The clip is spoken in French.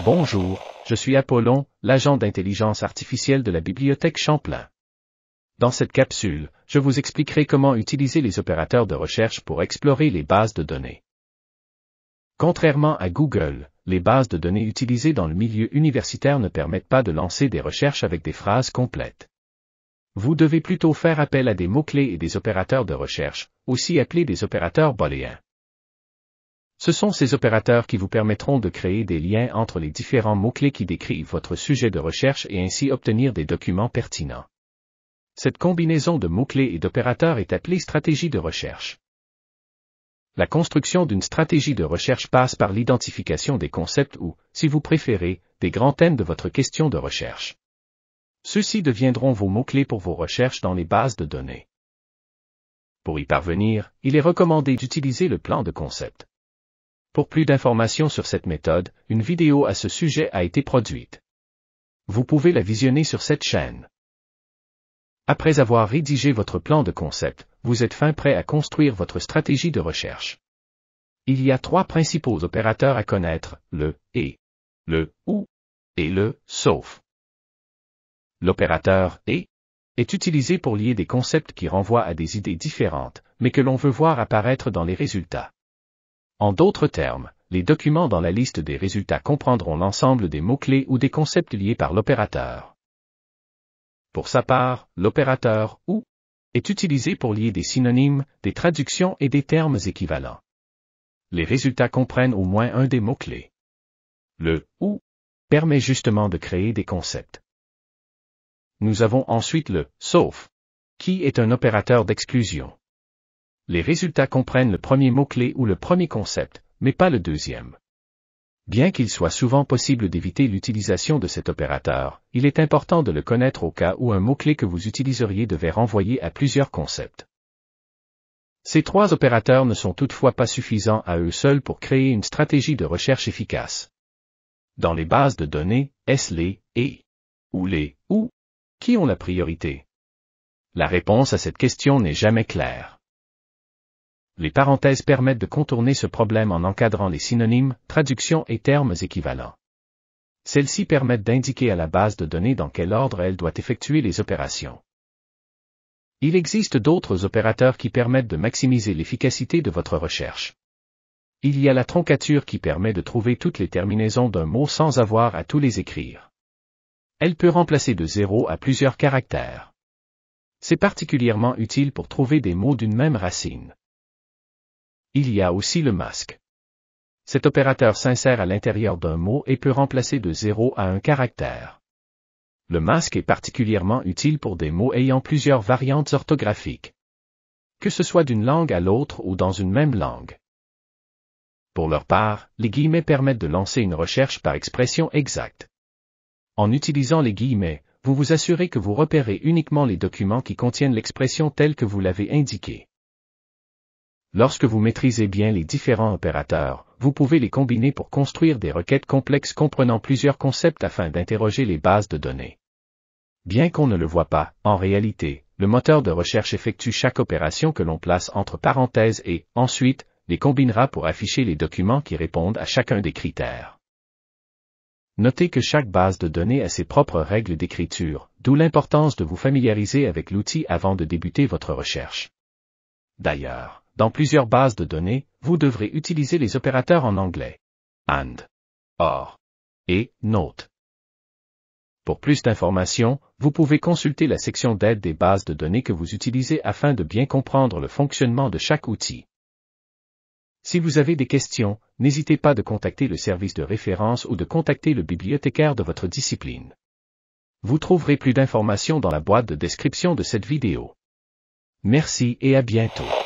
Bonjour, je suis Apollon, l'agent d'intelligence artificielle de la bibliothèque Champlain. Dans cette capsule, je vous expliquerai comment utiliser les opérateurs de recherche pour explorer les bases de données. Contrairement à Google, les bases de données utilisées dans le milieu universitaire ne permettent pas de lancer des recherches avec des phrases complètes. Vous devez plutôt faire appel à des mots-clés et des opérateurs de recherche, aussi appelés des opérateurs booléens. Ce sont ces opérateurs qui vous permettront de créer des liens entre les différents mots-clés qui décrivent votre sujet de recherche et ainsi obtenir des documents pertinents. Cette combinaison de mots-clés et d'opérateurs est appelée stratégie de recherche. La construction d'une stratégie de recherche passe par l'identification des concepts ou, si vous préférez, des grands thèmes de votre question de recherche. Ceux-ci deviendront vos mots-clés pour vos recherches dans les bases de données. Pour y parvenir, il est recommandé d'utiliser le plan de concept. Pour plus d'informations sur cette méthode, une vidéo à ce sujet a été produite. Vous pouvez la visionner sur cette chaîne. Après avoir rédigé votre plan de concept, vous êtes fin prêt à construire votre stratégie de recherche. Il y a trois principaux opérateurs à connaître, le « et », le « ou » et le « sauf ». L'opérateur « et » est utilisé pour lier des concepts qui renvoient à des idées différentes, mais que l'on veut voir apparaître dans les résultats. En d'autres termes, les documents dans la liste des résultats comprendront l'ensemble des mots-clés ou des concepts liés par l'opérateur. Pour sa part, l'opérateur « ou » est utilisé pour lier des synonymes, des traductions et des termes équivalents. Les résultats comprennent au moins un des mots-clés. Le « ou » permet justement de créer des concepts. Nous avons ensuite le « sauf », qui est un opérateur d'exclusion. Les résultats comprennent le premier mot-clé ou le premier concept, mais pas le deuxième. Bien qu'il soit souvent possible d'éviter l'utilisation de cet opérateur, il est important de le connaître au cas où un mot-clé que vous utiliseriez devait renvoyer à plusieurs concepts. Ces trois opérateurs ne sont toutefois pas suffisants à eux seuls pour créer une stratégie de recherche efficace. Dans les bases de données, est-ce les « et » ou les « ou » qui ont la priorité? La réponse à cette question n'est jamais claire. Les parenthèses permettent de contourner ce problème en encadrant les synonymes, traductions et termes équivalents. Celles-ci permettent d'indiquer à la base de données dans quel ordre elle doit effectuer les opérations. Il existe d'autres opérateurs qui permettent de maximiser l'efficacité de votre recherche. Il y a la troncature qui permet de trouver toutes les terminaisons d'un mot sans avoir à tous les écrire. Elle peut remplacer de 0 à plusieurs caractères. C'est particulièrement utile pour trouver des mots d'une même racine. Il y a aussi le masque. Cet opérateur s'insère à l'intérieur d'un mot et peut remplacer de 0 à un caractère. Le masque est particulièrement utile pour des mots ayant plusieurs variantes orthographiques. Que ce soit d'une langue à l'autre ou dans une même langue. Pour leur part, les guillemets permettent de lancer une recherche par expression exacte. En utilisant les guillemets, vous vous assurez que vous repérez uniquement les documents qui contiennent l'expression telle que vous l'avez indiquée. Lorsque vous maîtrisez bien les différents opérateurs, vous pouvez les combiner pour construire des requêtes complexes comprenant plusieurs concepts afin d'interroger les bases de données. Bien qu'on ne le voie pas, en réalité, le moteur de recherche effectue chaque opération que l'on place entre parenthèses et, ensuite, les combinera pour afficher les documents qui répondent à chacun des critères. Notez que chaque base de données a ses propres règles d'écriture, d'où l'importance de vous familiariser avec l'outil avant de débuter votre recherche. D'ailleurs, dans plusieurs bases de données, vous devrez utiliser les opérateurs en anglais. And, or, et note. Pour plus d'informations, vous pouvez consulter la section d'aide des bases de données que vous utilisez afin de bien comprendre le fonctionnement de chaque outil. Si vous avez des questions, n'hésitez pas de contacter le service de référence ou de contacter le bibliothécaire de votre discipline. Vous trouverez plus d'informations dans la boîte de description de cette vidéo. Merci et à bientôt.